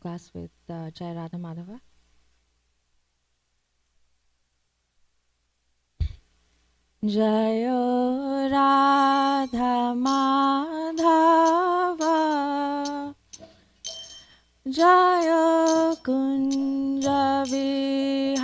class with Jai Radha Madhava. Jayo Radha Madhava Jayo Kunja Vihari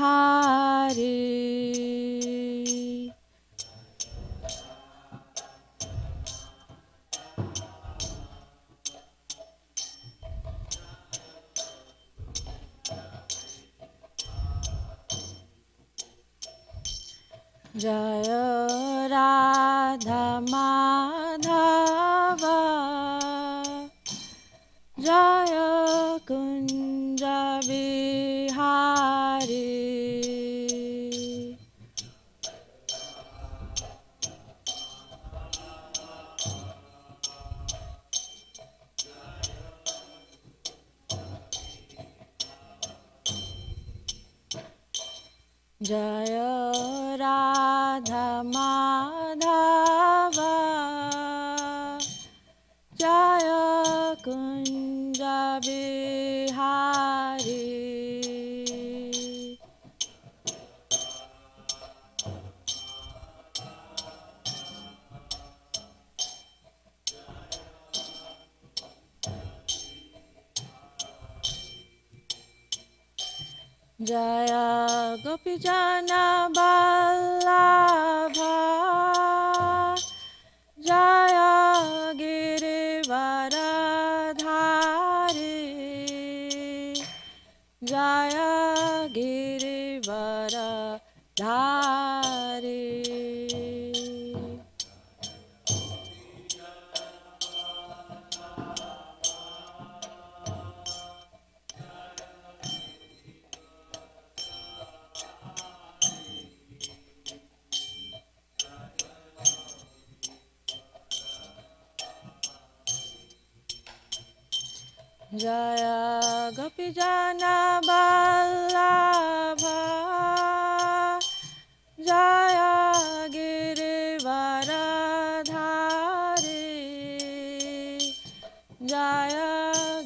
Jayo Radha Madhava Jaya Kunja Vihari Jaya Radha Madhava Jaya Kunja Vihari Jaya Gopijana Vallabha Jaya Girivaradhari Jaya Girivaradhari Jaya Gopijana Vallabha Jaya Girivaradhari Jaya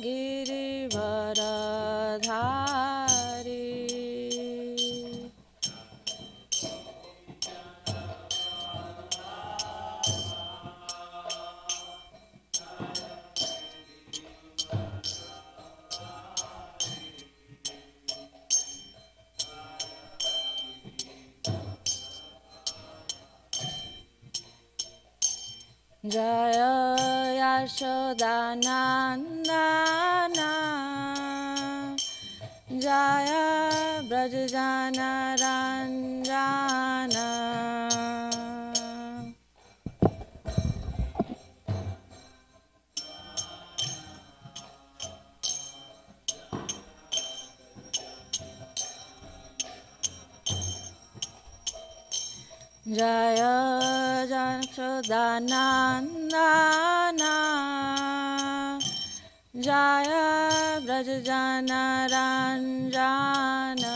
Girivaradhari Jaya Yashodanandana Jaya Brajajana Ranjana Jaya Yashodanandana Jaya Brajajana Ranjana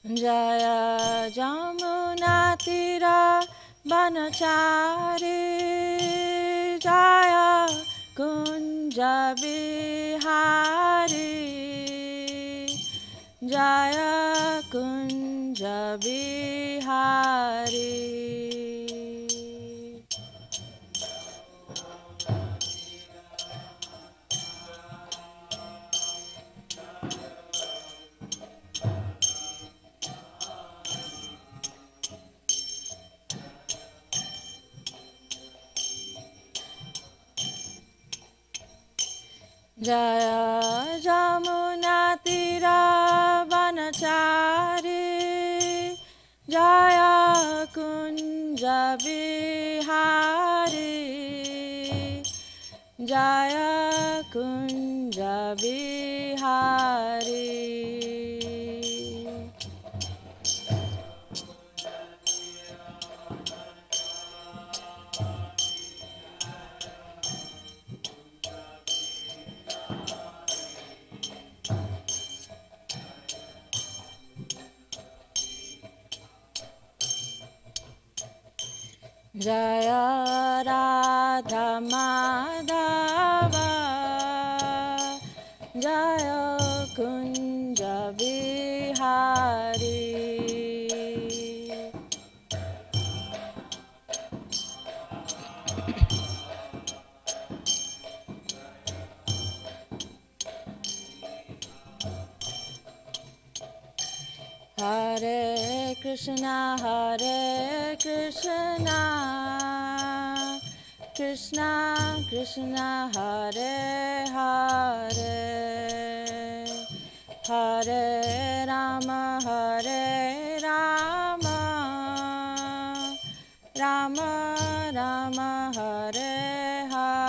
Jaya Jamunatira Banachari Jaya Kunja Vihari Jaya Kunja Vihari Jaya Jamunatira Vanachari Jaya Kunja Vihari Jaya Kunja Vihari Jaya Radha Madhava Jaya Kunja Vihari. Hare Krishna, Krishna Krishna, Hare Hare, Hare Rama, Rama Rama, Hare Hare.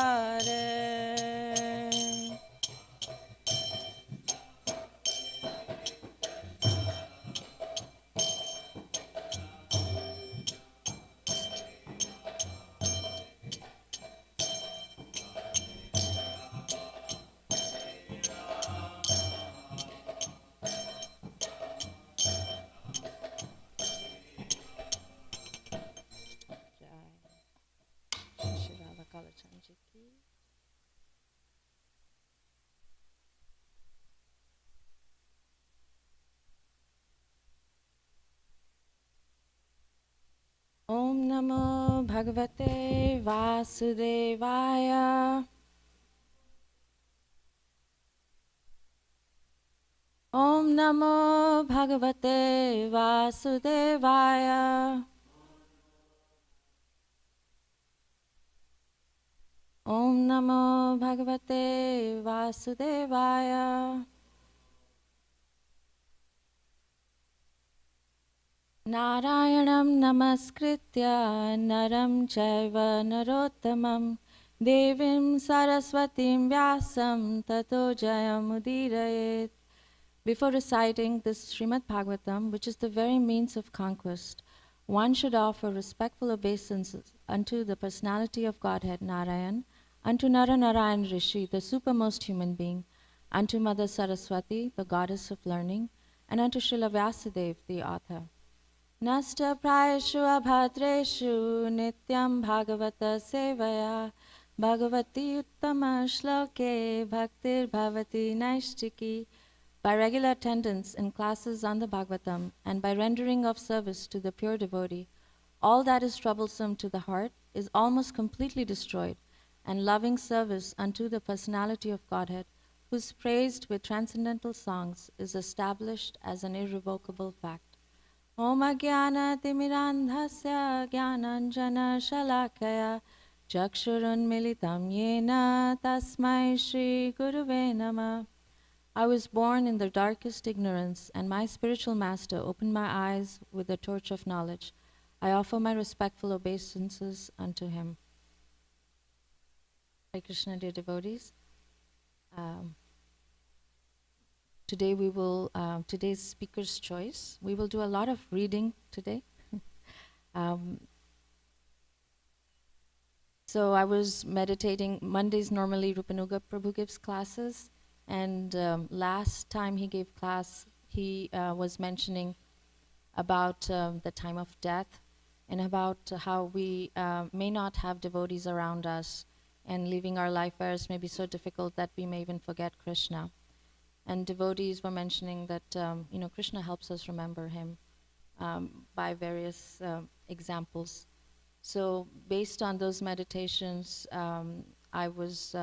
Om Namo Bhagavate Vasudevaya. Om Namo Bhagavate Vasudevaya. Om Namo Bhagavate Vasudevaya. Narayanam Namaskritya Naram Chaiva Narottamam Devim Saraswatim Vyasam Tato Jayamudiraye. Before reciting this Srimad Bhagavatam, which is the very means of conquest, one should offer respectful obeisances unto the personality of Godhead Narayan, unto Narayan Rishi, the supermost human being, unto Mother Saraswati, the goddess of learning, and unto Srila Vyasadeva, the author. Nasta prayashu abhadreshu nityam bhagavata sevaya bhagavati uttama shloke bhaktir bhavati naishtiki. By regular attendance in classes on the Bhagavatam and by rendering of service to the pure devotee, all that is troublesome to the heart is almost completely destroyed, and loving service unto the personality of Godhead, who is praised with transcendental songs, is established as an irrevocable fact. Om Jnana Timirandhasya Jnananjana Shalakaya Chakshurun Militam Yena Tasmai Shri Guruve Namah. I was born in the darkest ignorance, and my spiritual master opened my eyes with the torch of knowledge. I offer my respectful obeisances unto him. Hare Krishna, dear devotees. Today we will, today's speaker's choice. We will do a lot of reading today. So I was meditating. Mondays normally Rupanuga Prabhu gives classes, and last time he gave class, he was mentioning about the time of death and about how we may not have devotees around us, and living our life affairs may be so difficult that we may even forget Krishna. And devotees were mentioning that Krishna helps us remember him by various examples. So based on those meditations, I was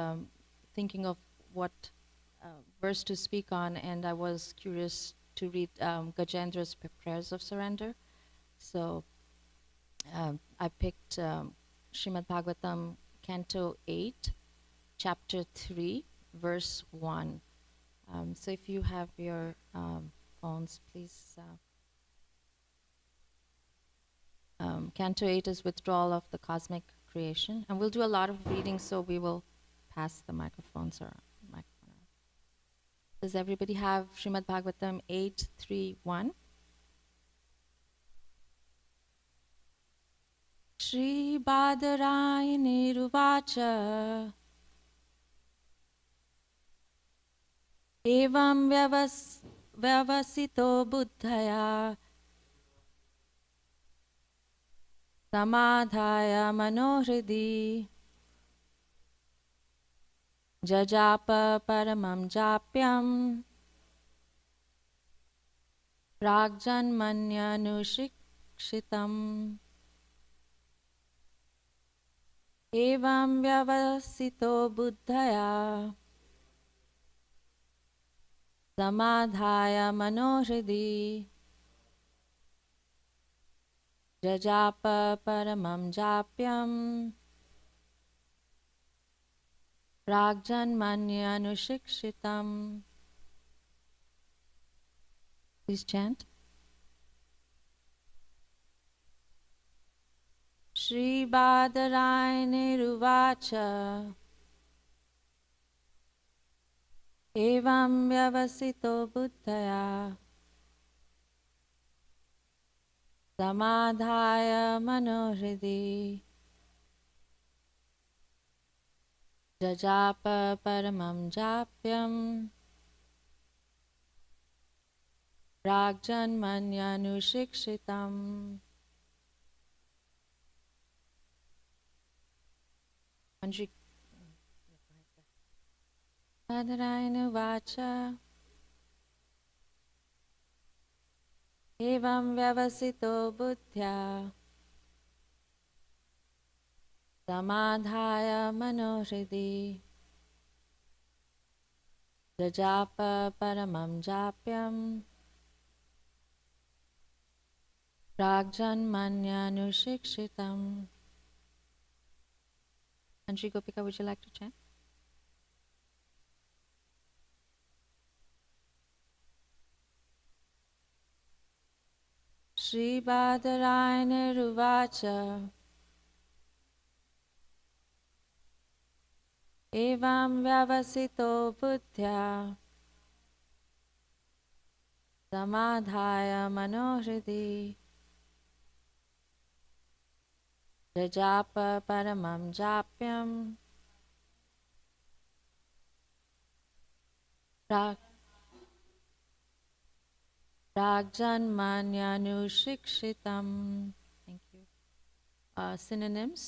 thinking of what verse to speak on, and I was curious to read Gajendra's prayers of surrender. So I picked Srimad Bhagavatam, Canto 8, Chapter 3, Verse 1. So if you have your phones, please. Canto 8 is withdrawal of the cosmic creation. And we'll do a lot of reading, so we will pass the microphones around. Does everybody have Srimad Bhagavatam 8:3-1? Shri Badarayani Ruvacha Evam Vyavasito Buddhaya samadhaya manohridi jajapa paramam japyam pragjanmanyanushikshitam evam vyavasito buddhaya samadhaya manohridi jajapa paramam japyam pragjanmanyanushikshitam. Please chant. Shri Badarayaniruvacha evam vyavasito buddhaya samadhaya manohridi jajapa paramam japyam pragjanmanyanushikshitam. Manji Badarayaniruvacha evam vyavasito buddhya samadhaya manohridi jajapa paramam japyam pragjanmanyanushikshitam. Anji Gopika, would you like to chant? Shri Badarayaniruvacha evam vyavasito buddhya samadhaya manohridi jajapa paramam japyam pragjanmanyanushikshitam. Thank you. Synonyms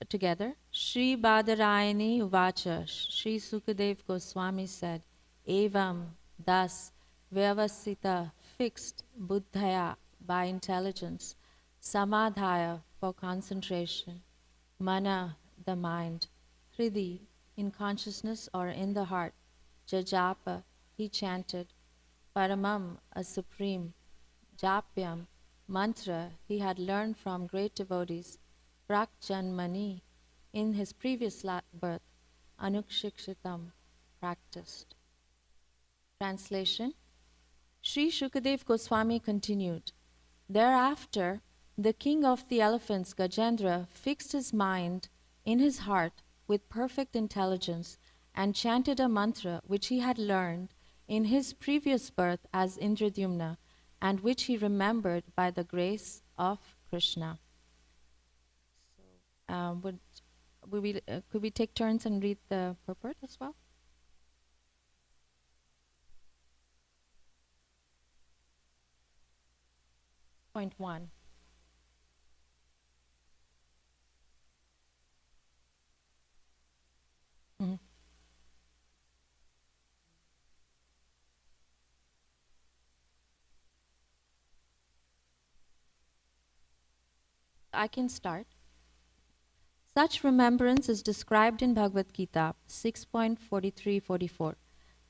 together. Shri Badarayani Uvacha. Shri Sukadev Goswami said, Evam, thus, Vyavasita, fixed, Buddhaya, by intelligence, Samadhaya, for concentration, Mana, the mind, Hridi, in consciousness or in the heart, Jajapa, he chanted, Paramam, a supreme, Japyam, mantra he had learned from great devotees, Prakjanmani, in his previous birth, Anukshikshitam, practiced. Translation. Sri Shukadev Goswami continued, Thereafter, the king of the elephants, Gajendra, fixed his mind in his heart with perfect intelligence and chanted a mantra which he had learned in his previous birth as Indradyumna and which he remembered by the grace of Krishna. So, could we take turns and read the purport as well? Point 1. Mm-hmm. I can start. Such remembrance is described in Bhagavad Gita 6.43-44.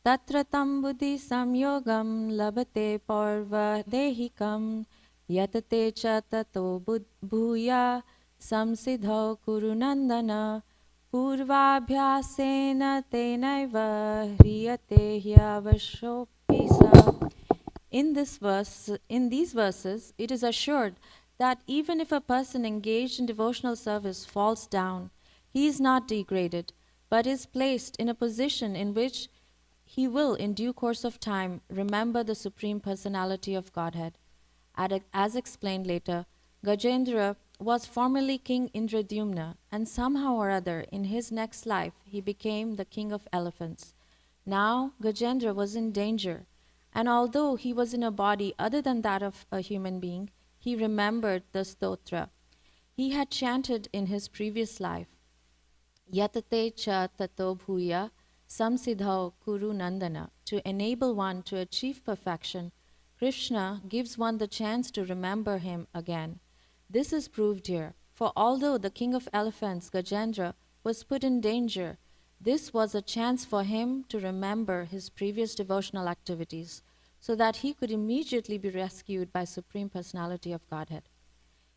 Tatra tam buddhi samyogam labate parva dehikam yatate cha tato bhuya samsidho kurunandana purvabhyasena tenaiva hriyate hyavashopisa. In these verses, it is assured that even if a person engaged in devotional service falls down, he is not degraded, but is placed in a position in which he will, in due course of time, remember the Supreme Personality of Godhead. As explained later, Gajendra was formerly King Indradyumna, and somehow or other, in his next life, he became the king of elephants. Now, Gajendra was in danger, and although he was in a body other than that of a human being, he remembered the stotra. He had chanted in his previous life, Yatate cha tato bhuya samsiddhau kuru nandana. To enable one to achieve perfection, Krishna gives one the chance to remember him again. This is proved here, for although the king of elephants, Gajendra, was put in danger, this was a chance for him to remember his previous devotional activities, so that he could immediately be rescued by Supreme Personality of Godhead.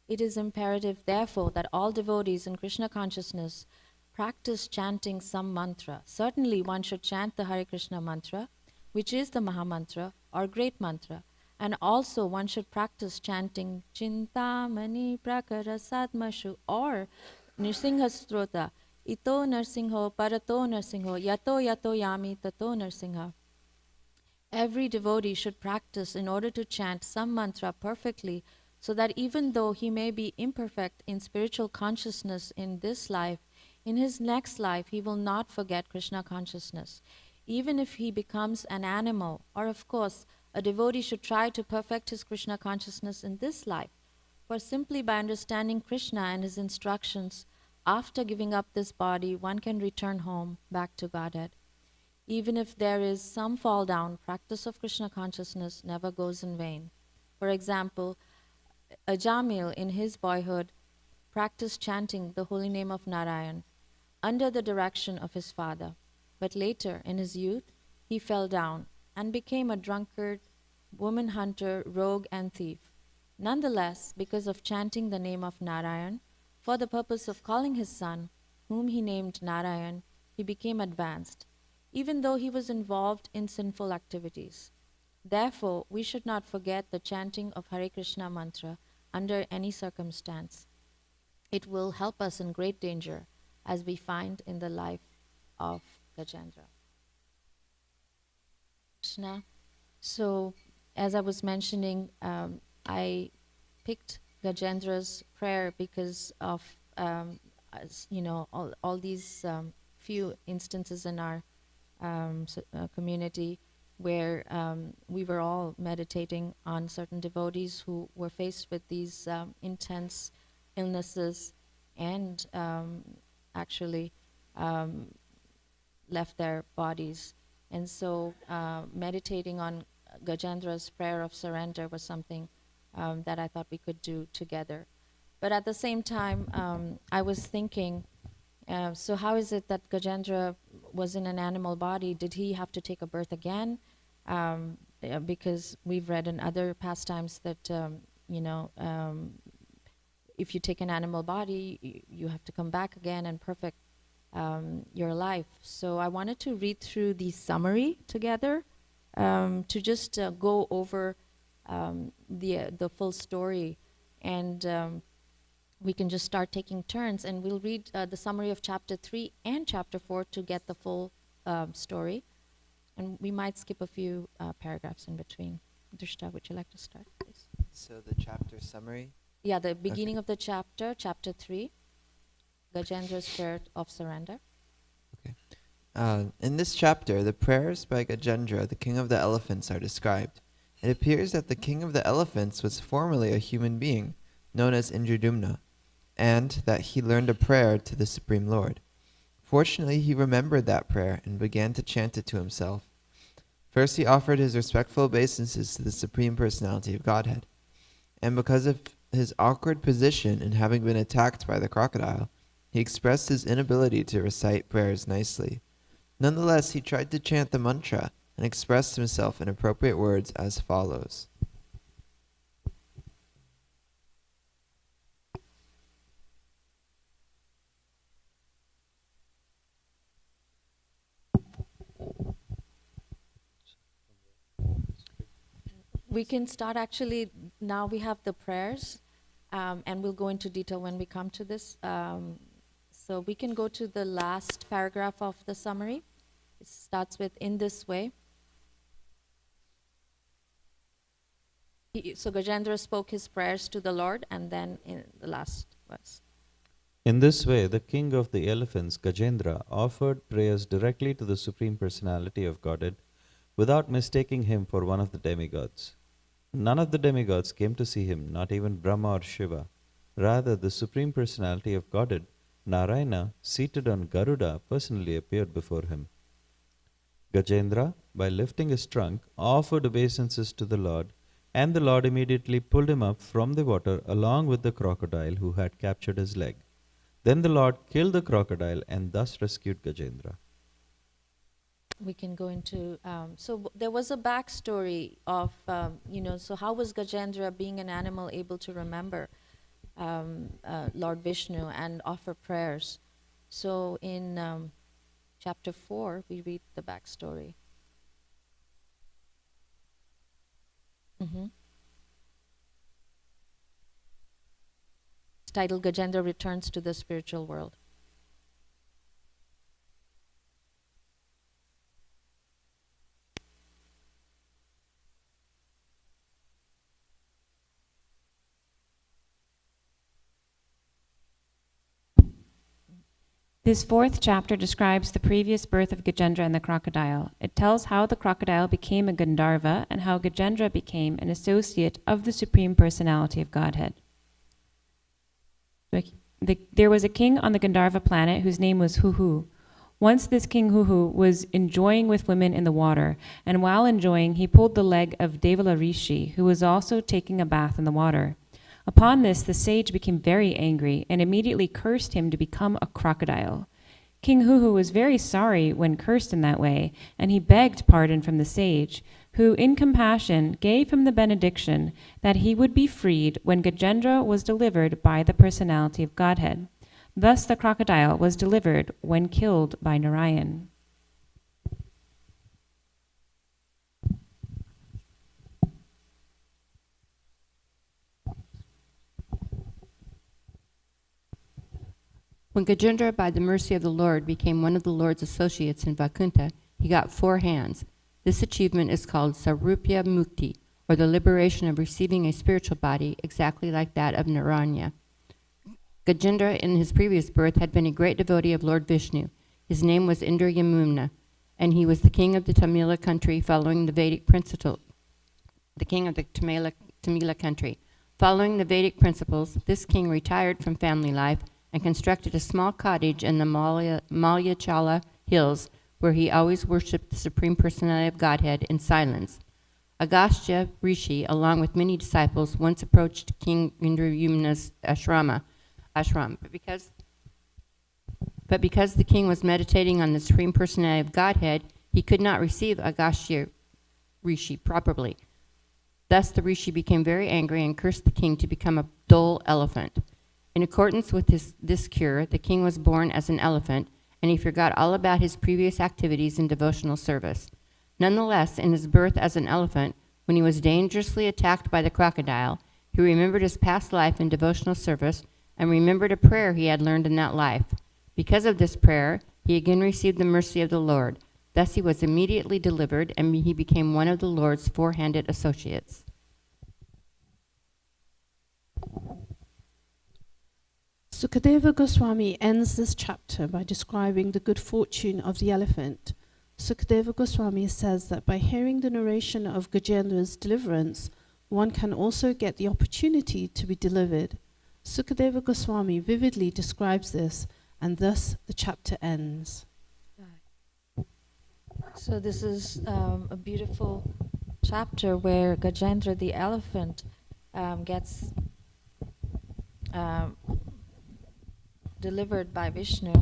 It is imperative, therefore, that all devotees in Krishna consciousness practice chanting some mantra. Certainly, one should chant the Hare Krishna mantra, which is the Mahamantra or great mantra. And also, one should practice chanting Chintamani Prakara Sadmashu or Nirsingha Strota, Ito Narsingho Parato Narsingho, Yato Yato Yami Tato Narsingha. Every devotee should practice in order to chant some mantra perfectly, so that even though he may be imperfect in spiritual consciousness in this life, in his next life he will not forget Krishna consciousness. Even if he becomes an animal, or of course, a devotee should try to perfect his Krishna consciousness in this life. For simply by understanding Krishna and his instructions, after giving up this body, one can return home back to Godhead. Even if there is some fall down, practice of Krishna consciousness never goes in vain. For example, Ajamil in his boyhood practiced chanting the holy name of Narayan under the direction of his father. But later, in his youth, he fell down and became a drunkard, woman hunter, rogue, and thief. Nonetheless, because of chanting the name of Narayan, for the purpose of calling his son, whom he named Narayan, he became advanced, even though he was involved in sinful activities. Therefore, we should not forget the chanting of Hare Krishna mantra under any circumstance. It will help us in great danger, as we find in the life of Gajendra. Krishna. So, as I was mentioning, I picked Gajendra's prayer because of all these few instances in our community where we were all meditating on certain devotees who were faced with these intense illnesses and actually left their bodies. And so meditating on Gajendra's prayer of surrender was something that I thought we could do together. But at the same time, I was thinking, so how is it that Gajendra was in an animal body? Did he have to take a birth again? Because we've read in other pastimes that, if you take an animal body, you have to come back again and perfect your life. So I wanted to read through the summary together to just go over the full story, and we can just start taking turns, and we'll read the summary of chapter 3 and chapter 4 to get the full story, and we might skip a few paragraphs in between. Drishta, would you like to start, please? So the chapter summary? Yeah, the beginning of the chapter, chapter 3, Gajendra's prayer of surrender. Okay. In this chapter, the prayers by Gajendra, the king of the elephants, are described. It appears that the king of the elephants was formerly a human being, known as Indradumna, and that he learned a prayer to the Supreme Lord. Fortunately, he remembered that prayer and began to chant it to himself. First, he offered his respectful obeisances to the Supreme Personality of Godhead, and because of his awkward position in having been attacked by the crocodile, he expressed his inability to recite prayers nicely. Nonetheless, he tried to chant the mantra and expressed himself in appropriate words as follows. We can start actually, now we have the prayers, and we'll go into detail when we come to this. So we can go to the last paragraph of the summary. It starts with, in this way. So Gajendra spoke his prayers to the Lord, and then in the last verse. In this way, the king of the elephants, Gajendra, offered prayers directly to the Supreme Personality of Godhead without mistaking him for one of the demigods. None of the demigods came to see him, not even Brahma or Shiva. Rather, the Supreme Personality of Godhead, Narayana, seated on Garuda, personally appeared before him. Gajendra, by lifting his trunk, offered obeisances to the Lord, and the Lord immediately pulled him up from the water along with the crocodile who had captured his leg. Then the Lord killed the crocodile and thus rescued Gajendra. We can go into, there was a backstory of, so how was Gajendra, being an animal, able to remember Lord Vishnu and offer prayers? So in chapter 4, we read the backstory. It's titled Gajendra Returns to the Spiritual World. This fourth chapter describes the previous birth of Gajendra and the crocodile. It tells how the crocodile became a Gandharva and how Gajendra became an associate of the Supreme Personality of Godhead. There was a king on the Gandharva planet whose name was Huhu. Once this king Huhu was enjoying with women in the water, and while enjoying, he pulled the leg of Devala Rishi, who was also taking a bath in the water. Upon this, the sage became very angry and immediately cursed him to become a crocodile. King Huhu was very sorry when cursed in that way, and he begged pardon from the sage, who, in compassion, gave him the benediction that he would be freed when Gajendra was delivered by the personality of Godhead. Thus the crocodile was delivered when killed by Narayan. When Gajendra, by the mercy of the Lord, became one of the Lord's associates in Vaikuntha, he got 4 hands. This achievement is called Sarupya Mukti, or the liberation of receiving a spiritual body exactly like that of Narayana. Gajendra, in his previous birth, had been a great devotee of Lord Vishnu. His name was Indra Yamuna, and he was the king of the Tamila country following the Vedic principle. The king of the Tamila country. Following the Vedic principles, this king retired from family life and constructed a small cottage in the Malyachala hills, where he always worshipped the Supreme Personality of Godhead in silence. Agastya Rishi, along with many disciples, once approached King Indrayamuna's ashram, but because the king was meditating on the Supreme Personality of Godhead, he could not receive Agastya Rishi properly. Thus the Rishi became very angry and cursed the king to become a dull elephant. In accordance with this cure, the king was born as an elephant, and he forgot all about his previous activities in devotional service. Nonetheless, in his birth as an elephant, when he was dangerously attacked by the crocodile, he remembered his past life in devotional service and remembered a prayer he had learned in that life. Because of this prayer, he again received the mercy of the Lord. Thus he was immediately delivered, and he became one of the Lord's 4-handed associates. Sukadeva Goswami ends this chapter by describing the good fortune of the elephant. Sukadeva Goswami says that by hearing the narration of Gajendra's deliverance, one can also get the opportunity to be delivered. Sukadeva Goswami vividly describes this, and thus the chapter ends. So this is a beautiful chapter where Gajendra the elephant gets delivered by Vishnu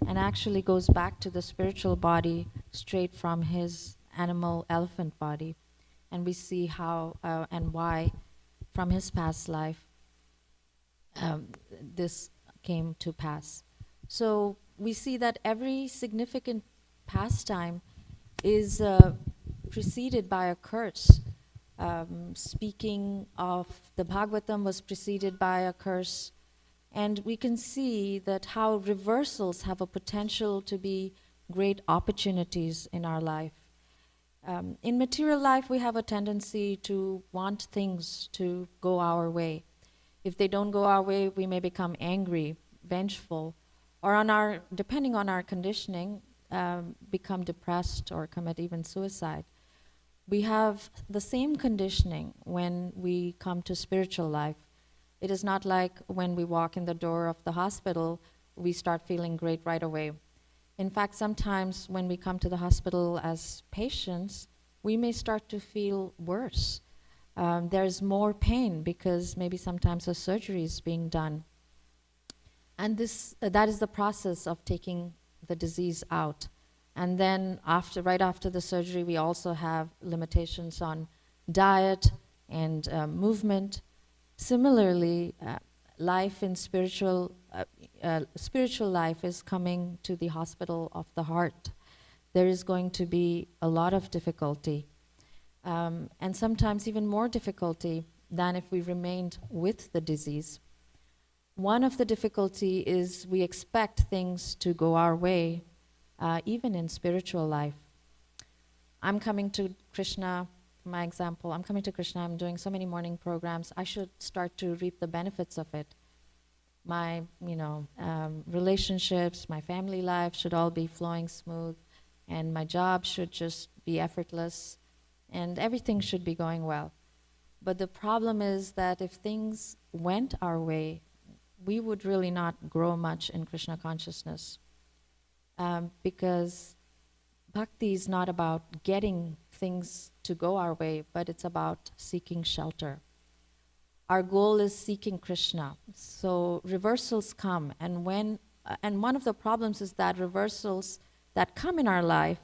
and actually goes back to the spiritual body straight from his animal elephant body. And we see how and why from his past life this came to pass. So we see that every significant pastime is preceded by a curse. Speaking of the Bhagavatam was preceded by a curse. And we can see that how reversals have a potential to be great opportunities in our life. In material life, we have a tendency to want things to go our way. If they don't go our way, we may become angry, vengeful, or depending on our conditioning, become depressed or commit even suicide. We have the same conditioning when we come to spiritual life. It is not like when we walk in the door of the hospital, we start feeling great right away. In fact, sometimes when we come to the hospital as patients, we may start to feel worse. There's more pain because maybe sometimes a surgery is being done. And that is the process of taking the disease out. And then right after the surgery, we also have limitations on diet and movement. Similarly, life in spiritual life is coming to the hospital of the heart. There is going to be a lot of difficulty, and sometimes even more difficulty than if we remained with the disease. One of the difficulty is we expect things to go our way, even in spiritual life. I'm coming to Krishna, for my example, I'm coming to Krishna, I'm doing so many morning programs, I should start to reap the benefits of it. My, relationships, my family life should all be flowing smooth, and my job should just be effortless, and everything should be going well. But the problem is that if things went our way, we would really not grow much in Krishna consciousness, because bhakti is not about getting things to go our way, but it's about seeking shelter. Our goal is seeking Krishna. So reversals come, and one of the problems is that reversals that come in our life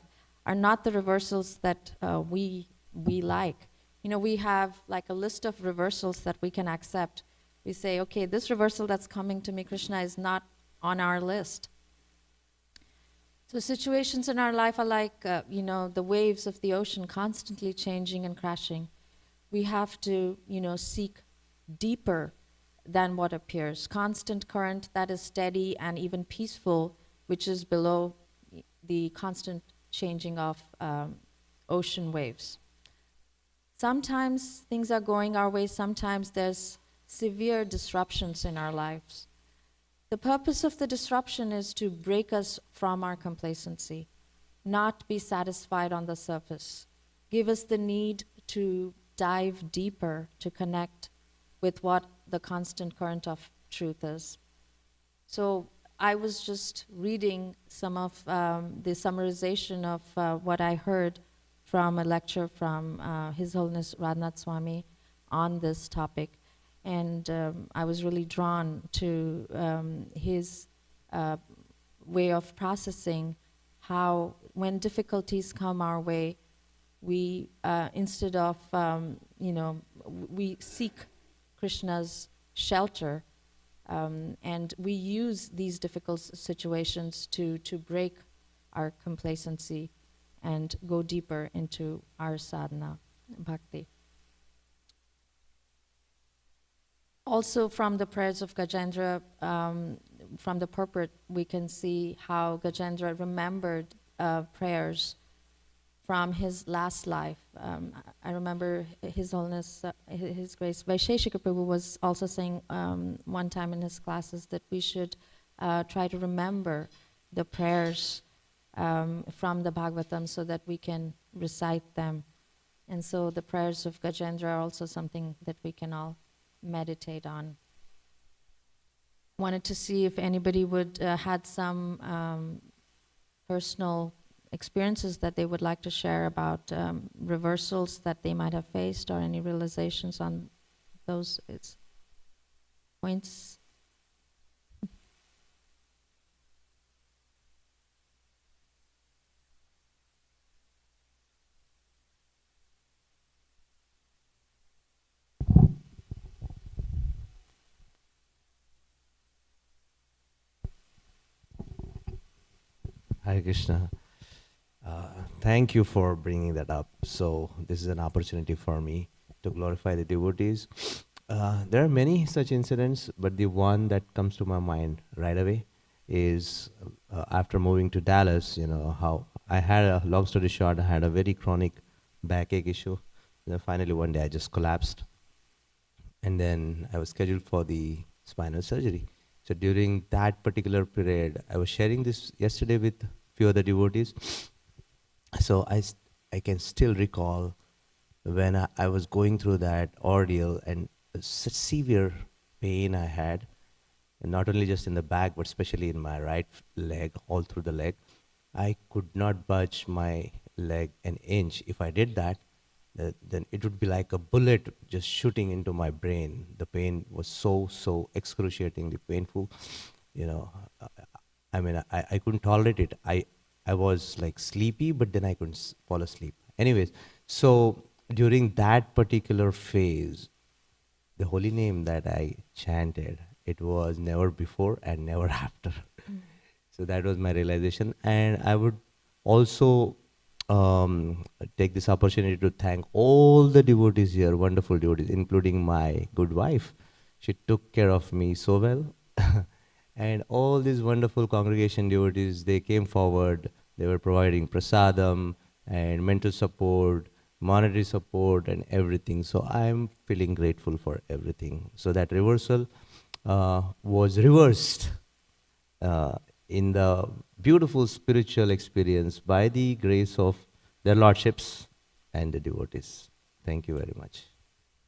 are not the reversals that we like. We have like a list of reversals that we can accept. We say, okay, this reversal that's coming to me, Krishna, is not on our list. So situations in our life are like, the waves of the ocean constantly changing and crashing. We have to, seek deeper than what appears. Constant current that is steady and even peaceful, which is below the constant changing of ocean waves. Sometimes things are going our way, sometimes there's severe disruptions in our lives. The purpose of the disruption is to break us from our complacency, not be satisfied on the surface, give us the need to dive deeper, to connect with what the constant current of truth is. So I was just reading some of the summarization of what I heard from a lecture from His Holiness Radhanath Swami on this topic. And I was really drawn to his way of processing how when difficulties come our way, we, instead of, we seek Krishna's shelter, and we use these difficult situations to break our complacency and go deeper into our sadhana, bhakti. Also from the prayers of Gajendra, from the purport, we can see how Gajendra remembered prayers from his last life. I remember His Holiness, His Grace Vaisheshika Prabhu was also saying one time in his classes that we should try to remember the prayers from the Bhagavatam so that we can recite them. And so the prayers of Gajendra are also something that we can all meditate on. Wanted to see if anybody would had some personal experiences that they would like to share about reversals that they might have faced, or any realizations on those points. Hare Krishna. Thank you for bringing that up. So this is an opportunity for me to glorify the devotees. There are many such incidents, but the one that comes to my mind right away is after moving to Dallas, how I had a, long story short, I had a very chronic backache issue. And then finally one day I just collapsed. And then I was scheduled for the spinal surgery. So during that particular period, I was sharing this yesterday with few other devotees. So I can still recall when I was going through that ordeal, and such severe pain I had, and not only just in the back, but especially in my right leg, all through the leg. I could not budge my leg an inch. If I did that, then it would be like a bullet just shooting into my brain. The pain was so excruciatingly painful. You know, I mean, I couldn't tolerate it. I was like sleepy, but then I couldn't fall asleep. Anyways, so during that particular phase, the holy name that I chanted, it was never before and never after. So that was my realization. And I would also take this opportunity to thank all the devotees here, wonderful devotees, including my good wife. She took care of me so well. And all these wonderful congregation devotees, they came forward. They were providing prasadam and mental support, monetary support, and everything. So I'm feeling grateful for everything. So that reversal was reversed in the beautiful spiritual experience by the grace of their lordships and the devotees. Thank you very much.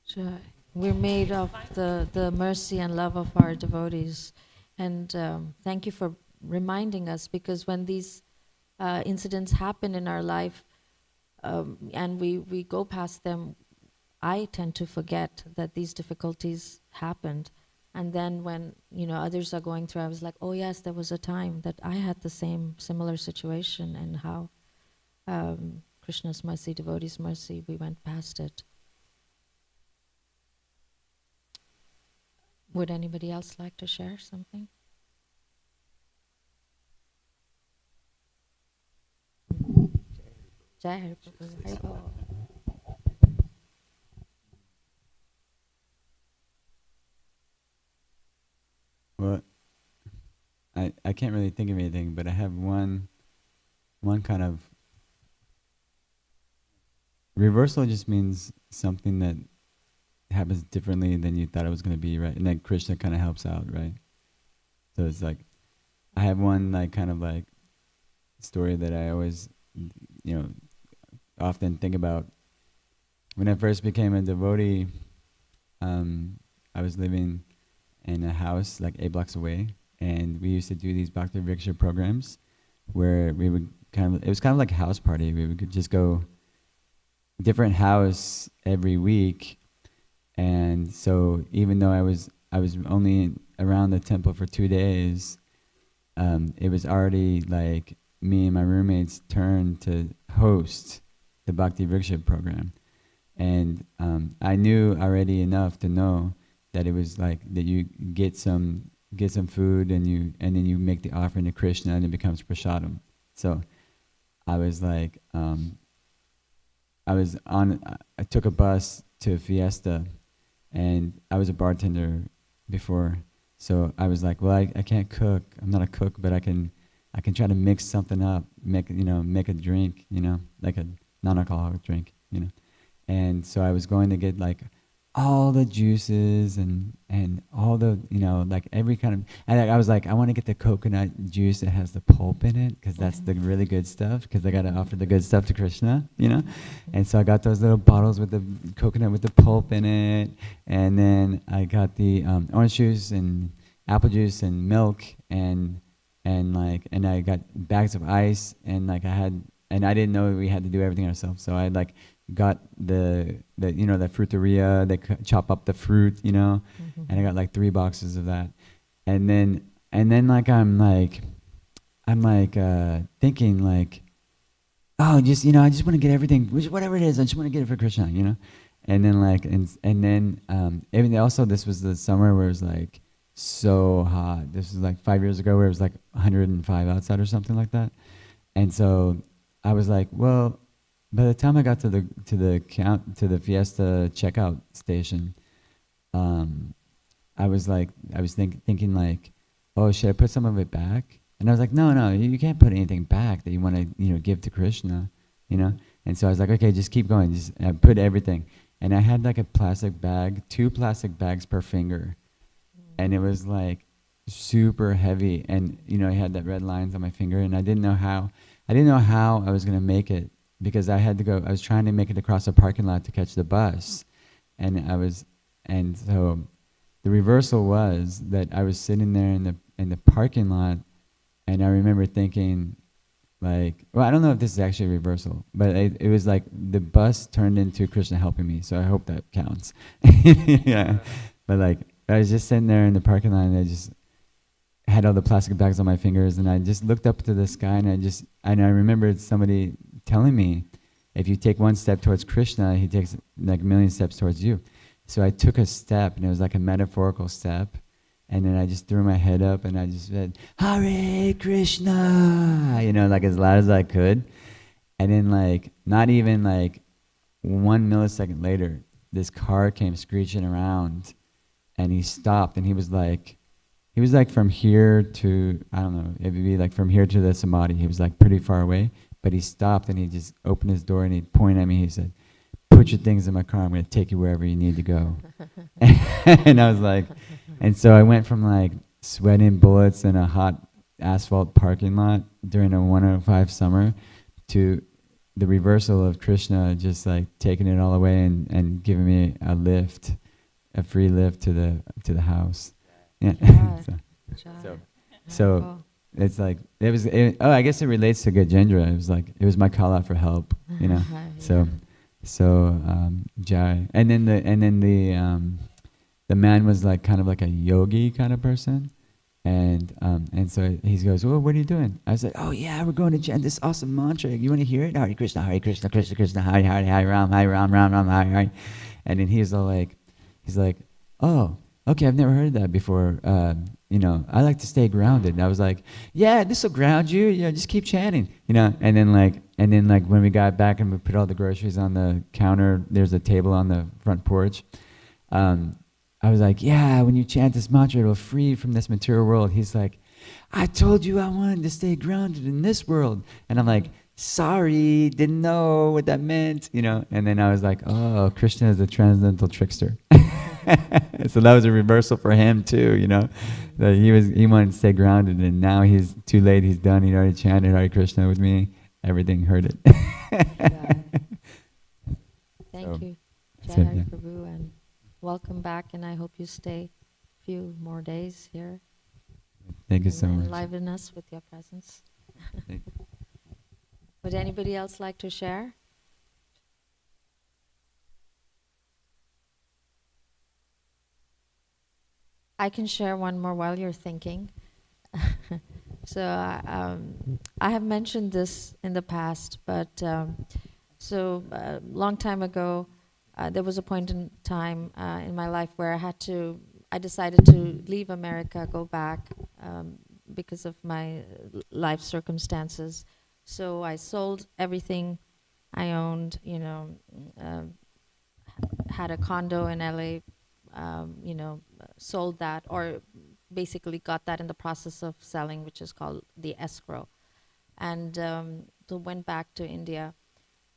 Sure. We're made of the mercy and love of our devotees. And thank you for reminding us, because when these incidents happen in our life and we go past them, I tend to forget that these difficulties happened. And then when others are going through, I was like, oh yes, there was a time that I had the similar situation, and how Krishna's mercy, devotees' mercy, we went past it. Would anybody else like to share something? Jai Hari Prabhu. Hari Bol. Well, I can't really think of anything, but I have one kind of reversal. Just means something that happens differently than you thought it was going to be, right? And then Krishna kind of helps out, right? So it's like, I have one kind of story that I always, often think about. When I first became a devotee, I was living in a house 8 blocks away, and we used to do these Bhakti Vriksha programs where we would it was kind of like a house party. We would just go different house every week. And so even though I was only around the temple for 2 days, it was already me and my roommate's turn to host the Bhakti Vriksha program. And I knew already enough to know that it was that you get some food and then you make the offering to Krishna and it becomes prasadam. So I was I took a bus to Fiesta, and I was a bartender before, so I was well, I can't cook. I'm not a cook, but I can try to mix something up, make a drink, like a non-alcoholic drink, And so I was going to get all the juices and all the every kind of, and I was I want to get the coconut juice that has the pulp in it, because that's the really good stuff, because I got to offer the good stuff to Krishna, And so I got those little bottles with the coconut with the pulp in it, and then I got the orange juice and apple juice and milk and I got bags of ice, and I didn't know we had to do everything ourselves, so I got the fruiteria. They chop up the fruit, and I got 3 boxes of that, and then I'm thinking oh, just I just want to get everything, whatever it is, I just want to get it for Krishna, and then even also this was the summer where it was so hot. This was 5 years ago where it was 105 outside or something like that, and so I was well. By the time I got to the Fiesta checkout station, I was thinking oh, should I put some of it back? And I was no, you can't put anything back that you want to give to Krishna, And so I was okay, just keep going, just put everything. And I had a plastic bag, 2 plastic bags per finger, and it was super heavy, and I had that red lines on my finger, and I didn't know how I was gonna make it. Because I was trying to make it across the parking lot to catch the bus, and so the reversal was that I was sitting there in the parking lot, and I remember thinking, like, well, I don't know if this is actually a reversal, but it was like the bus turned into Krishna helping me, so I hope that counts. Yeah, but like I was just sitting there in the parking lot, and I just had all the plastic bags on my fingers, and I just looked up to the sky, and I remembered somebody telling me, if you take one step towards Krishna, he takes like a million steps towards you. So I took a step, and it was like a metaphorical step, and then I just threw my head up, and I just said, Hare Krishna, like as loud as I could. And then like, not even like 1 millisecond later, this car came screeching around, and he stopped, and he was like from here to, I don't know, it would be like from here to the Samadhi. He was like pretty far away, but he stopped, and he just opened his door, and he pointed at me. He said, put your things in my car. I'm going to take you wherever you need to go. And I was like, and so I went from like sweating bullets in a hot asphalt parking lot during a 105 summer to the reversal of Krishna just like taking it all away and giving me a free lift to the house. Yeah. So it's like I guess it relates to Gajendra. It was my call out for help, So Jai, and then the man was like kind of like a yogi kind of person, and so he goes, "Oh, what are you doing?" I was like, "Oh yeah, we're going to chant this awesome mantra. You want to hear it? Hare Krishna, Krishna Krishna, Hare Hare, Hare Ram, Ram Ram, Hare Hare." And then he's like, "Oh, okay, I've never heard that before. I like to stay grounded." And I was like, "Yeah, this will ground you. Just keep chanting, And then like when we got back and we put all the groceries on the counter, there's a table on the front porch. I was like, "Yeah, when you chant this mantra, it'll free you from this material world." He's like, "I told you I wanted to stay grounded in this world." And I'm like, "Sorry, didn't know what that meant, And then I was like, "Oh, Krishna is a transcendental trickster." So that was a reversal for him too, That he wanted to stay grounded, and now he's too late. He's done. He already chanted Hare Krishna with me. Everything heard it. Thank you, Jai So, Hari yeah. Prabhu, and welcome back. And I hope you stay a few more days here. Thank you so and much. enliven us with your presence. Thank Would anybody else like to share? I can share one more while you're thinking. So I have mentioned this in the past, but long time ago, there was a point in time in my life where I decided to leave America, go back because of my life circumstances. So I sold everything I owned, had a condo in LA, sold that, or basically got that in the process of selling, which is called the escrow. And so went back to India,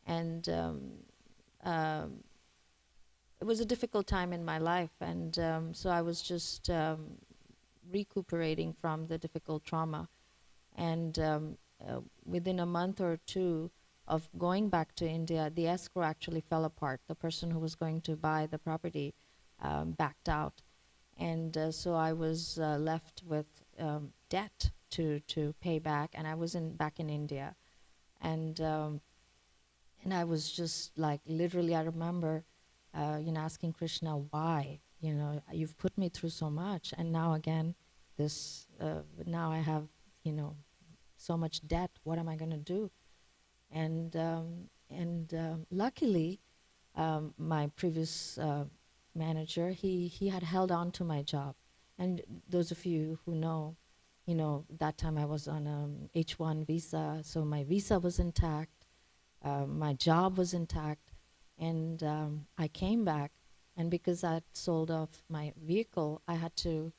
and it was a difficult time in my life, and so I was just recuperating from the difficult trauma. And within a month or two of going back to India, the escrow actually fell apart. The person who was going to buy the property backed out. And so I was left with debt to pay back, and I was back in India. And I was just like, literally, I remember asking Krishna, why? You've put me through so much, and now again, now I have, so much debt. What am I going to do? And luckily, my previous manager, he had held on to my job. And those of you who know, that time I was on an H-1 visa, so my visa was intact, my job was intact, and I came back, and because I'd sold off my vehicle, I had to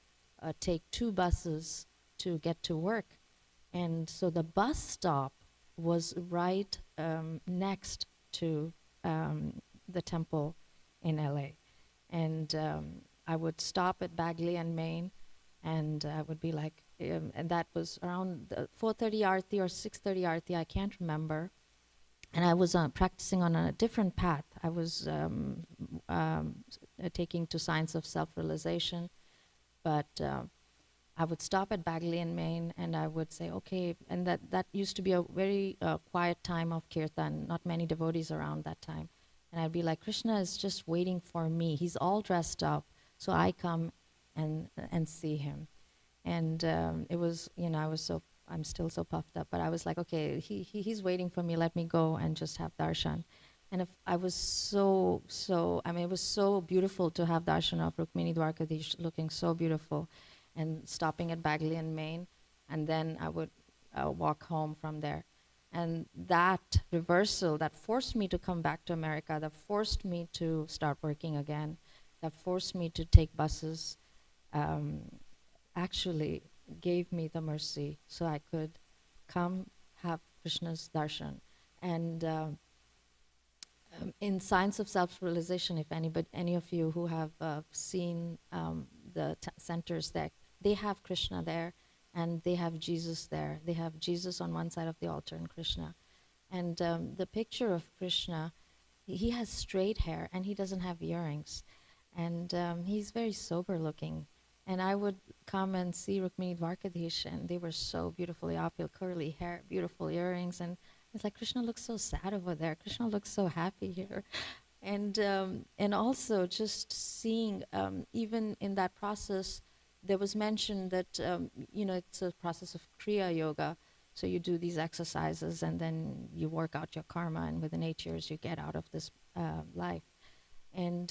take 2 buses to get to work. And so the bus stop was right next to the temple in LA. And I would stop at Bagley and Main, and I would be like, and that was around 4:30 Aarti or 6:30 Aarti, I can't remember. And I was practicing on a different path. I was taking to Science of Self-Realization, but I would stop at Bagley in Maine, and I would say, okay, and that used to be a very quiet time of kirtan, not many devotees around that time. And I'd be like, Krishna is just waiting for me. He's all dressed up, so I come and see him. And it was, I'm still so puffed up, but I was like, okay, he's waiting for me, let me go and just have darshan. And if I was it was so beautiful to have darshan of Rukmini Dwarkadish looking so beautiful, and stopping at Bagley in Maine, and then I would walk home from there. And that reversal, that forced me to come back to America, that forced me to start working again, that forced me to take buses, actually gave me the mercy so I could come have Krishna's darshan. And in Science of Self-Realization, if any of you who have seen the centers there, they have Krishna there, and they have Jesus there. They have Jesus on one side of the altar and Krishna. And the picture of Krishna, he has straight hair and he doesn't have earrings. And he's very sober looking. And I would come and see Rukmini Dwarkadish, and they were so beautifully opulent, curly hair, beautiful earrings. And it's like, Krishna looks so sad over there. Krishna looks so happy here. And also just seeing, even in that process, there was mentioned that, it's a process of Kriya Yoga. So you do these exercises and then you work out your karma, and within 8 years you get out of this life. And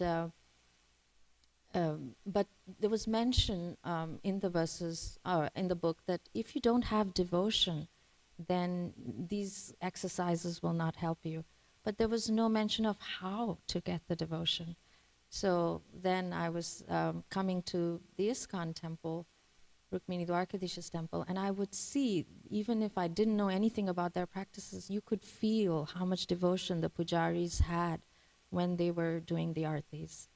but there was mention in the verses, in the book, that if you don't have devotion, then these exercises will not help you. But there was no mention of how to get the devotion. So then I was coming to the ISKCON temple, Rukmini Dwarkadish's temple, and I would see, even if I didn't know anything about their practices, you could feel how much devotion the pujaris had when they were doing the artis.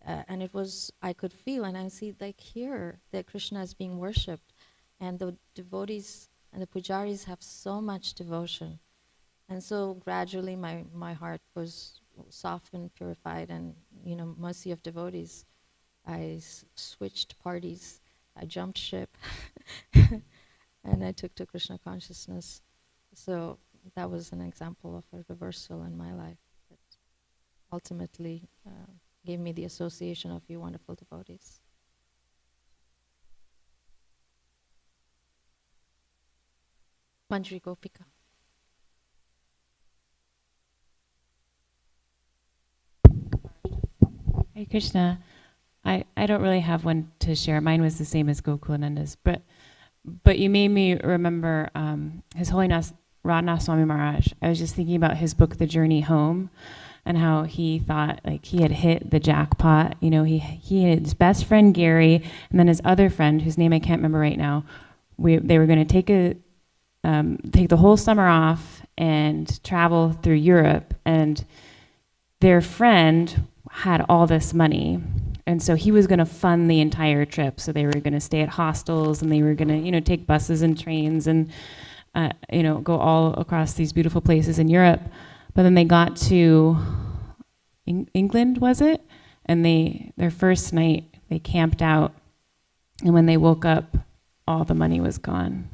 And it was, I could feel, and I see like here that Krishna is being worshipped, and the devotees and the pujaris have so much devotion. And so gradually my heart was softened, purified, and mercy of devotees. I switched parties, I jumped ship, and I took to Krishna consciousness. So that was an example of a reversal in my life that ultimately gave me the association of you wonderful devotees. Manjri Gopika. Hare Krishna. I don't really have one to share. Mine was the same as Gokulananda's, but you made me remember His Holiness Radhanath Swami Maharaj. I was just thinking about his book, The Journey Home, and how he thought like he had hit the jackpot. He had his best friend Gary, and then his other friend, whose name I can't remember right now. They were going to take the whole summer off and travel through Europe, and their friend had all this money, and so he was going to fund the entire trip. So they were going to stay at hostels, and they were going to take buses and trains and go all across these beautiful places in Europe. But then they got to England, was it? And their first night they camped out, and when they woke up, all the money was gone.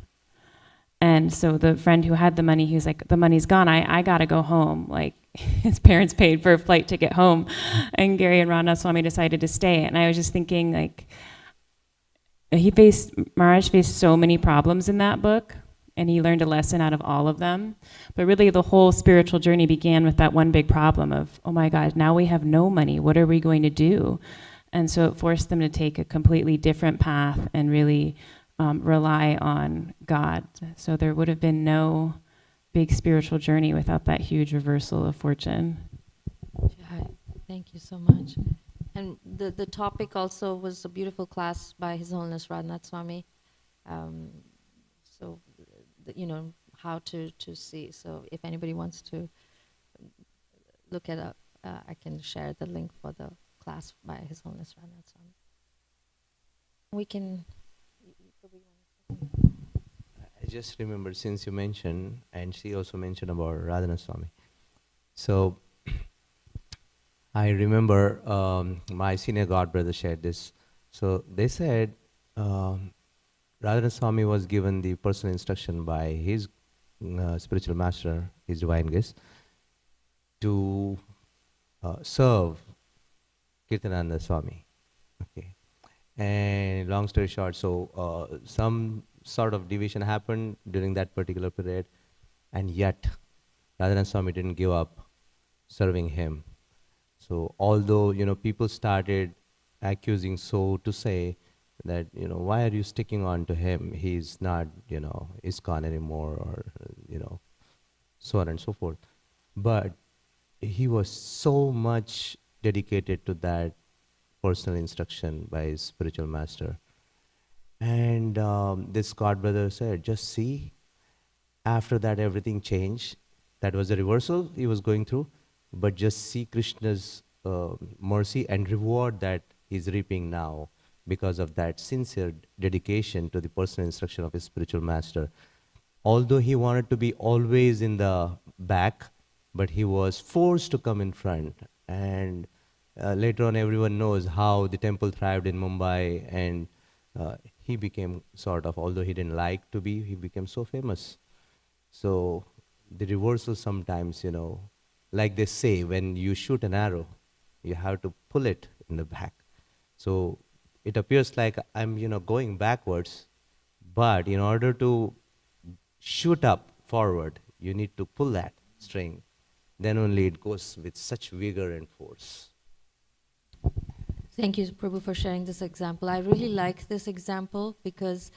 And so the friend who had the money, he was like, the money's gone, I gotta go home. Like, his parents paid for a flight ticket home, and Gary and Radhanath Swami decided to stay. And I was just thinking, like, Maharaj faced so many problems in that book, and he learned a lesson out of all of them. But really the whole spiritual journey began with that one big problem of, oh my God, now we have no money, what are we going to do? And so it forced them to take a completely different path and really rely on God. So there would have been no big spiritual journey without that huge reversal of fortune. Yeah, thank you so much. And the topic also was a beautiful class by His Holiness Radhanath Swami. So, how to see. So if anybody wants to look it up, I can share the link for the class by His Holiness Radhanath Swami. We can... I just remembered, since you mentioned, and she also mentioned about Radhanath Swami. So I remember my senior god brother shared this. So they said Radharana Swami was given the personal instruction by his spiritual master, his divine guest, to serve Kirtananda Swami. Okay. And long story short, so some sort of deviation happened during that particular period, and yet Radharana Swami didn't give up serving him. So although, people started accusing, so to say, that, why are you sticking on to him? He's not, ISKCON anymore, or, so on and so forth. But he was so much dedicated to that personal instruction by his spiritual master. And this God brother said, just see, after that everything changed. That was a reversal he was going through, but just see Krishna's mercy and reward that he's reaping now because of that sincere dedication to the personal instruction of his spiritual master. Although he wanted to be always in the back, but he was forced to come in front. And later on, everyone knows how the temple thrived in Mumbai, and he became sort of, although he didn't like to be, he became so famous. So the reversal sometimes, like they say, when you shoot an arrow, you have to pull it in the back. So it appears like I'm, going backwards, but in order to shoot up forward, you need to pull that string. Then only it goes with such vigor and force. Thank you, Prabhu, for sharing this example. I really like this example because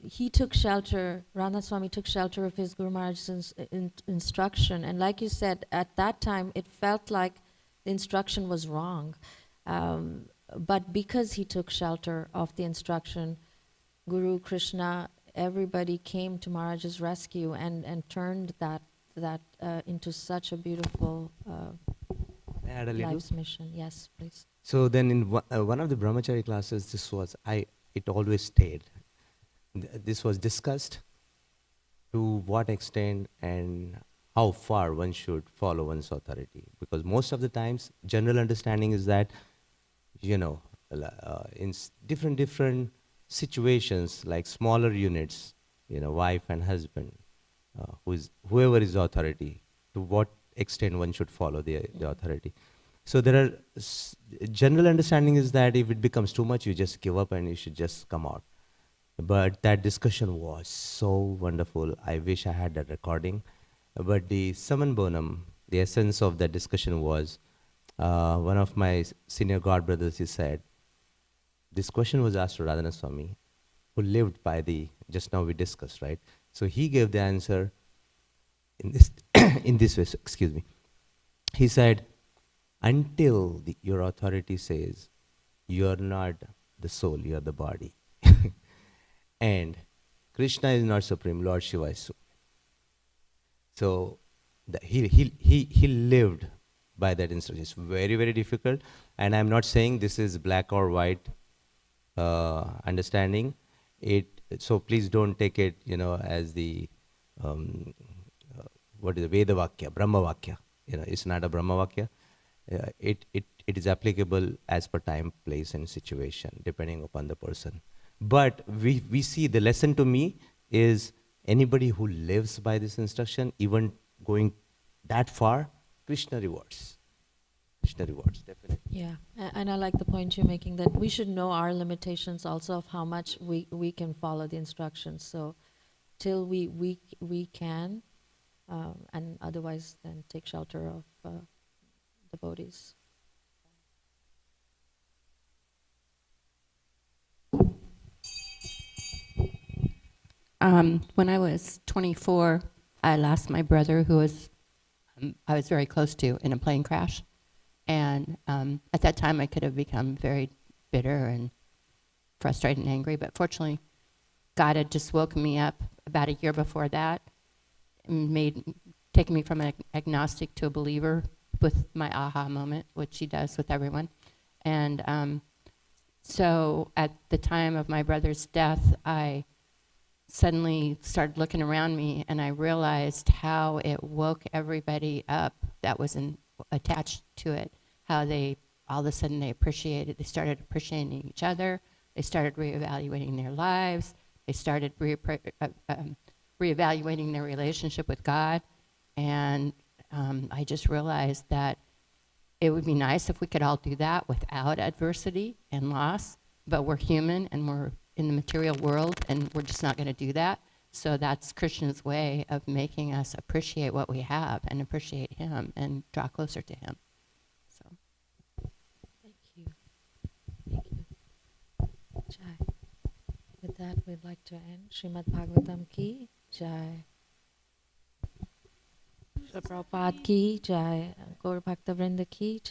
he took shelter, Radha Swami took shelter of his Guru Maharaj's instruction. And like you said, at that time, it felt like the instruction was wrong. But because he took shelter of the instruction, Guru, Krishna, everybody came to Maharaj's rescue and turned that into such a beautiful life's mission. Yes, please. So then in one of the brahmachari classes, it always stayed. This was discussed to what extent and how far one should follow one's authority. Because most of the times, general understanding is that, in different situations, like smaller units, wife and husband, whoever is the authority, to what extent one should follow the authority. So there are general understanding is that if it becomes too much, you just give up and you should just come out. But that discussion was so wonderful. I wish I had that recording. But the summum bonum, the essence of that discussion was, one of my senior god brothers, he said, this question was asked to Radhana Swami, who lived by just now we discussed, right? So he gave the answer in this, in this way, excuse me. He said, until your authority says, you're not the soul, you're the body. And Krishna is not supreme, Lord Shiva is supreme. So he lived by that instruction. It's very, very difficult. And I'm not saying this is black or white understanding. So please don't take it, as the, what is the Veda Vakya, Brahma Vakya. It's not a Brahma Vakya. It is applicable as per time, place, and situation, depending upon the person. But we see the lesson to me is anybody who lives by this instruction, even going that far, Krishna rewards. Krishna rewards, definitely. Yeah, and I like the point you're making that we should know our limitations also of how much we can follow the instructions. So till we can, and otherwise then take shelter of devotees. When I was 24, I lost my brother, who I was very close to, in a plane crash. And at that time, I could have become very bitter and frustrated and angry. But fortunately, God had just woken me up about a year before that, and taken me from an agnostic to a believer with my aha moment, which He does with everyone. And so at the time of my brother's death, I suddenly started looking around me, and I realized how it woke everybody up that was attached to it, how they all of a sudden they started appreciating each other, They started reevaluating their lives. They started reevaluating their relationship with God. And I just realized that it would be nice if we could all do that without adversity and loss, but we're human and we're in the material world and we're just not going to do that. So that's Krishna's way of making us appreciate what we have and appreciate him and draw closer to him. So. Thank you. Thank you. Jai. With that, we'd like to end Srimad Bhagavatam ki Jai. Prabhupada ki Jai. Gaur Bhakta Vrinda ki Jai.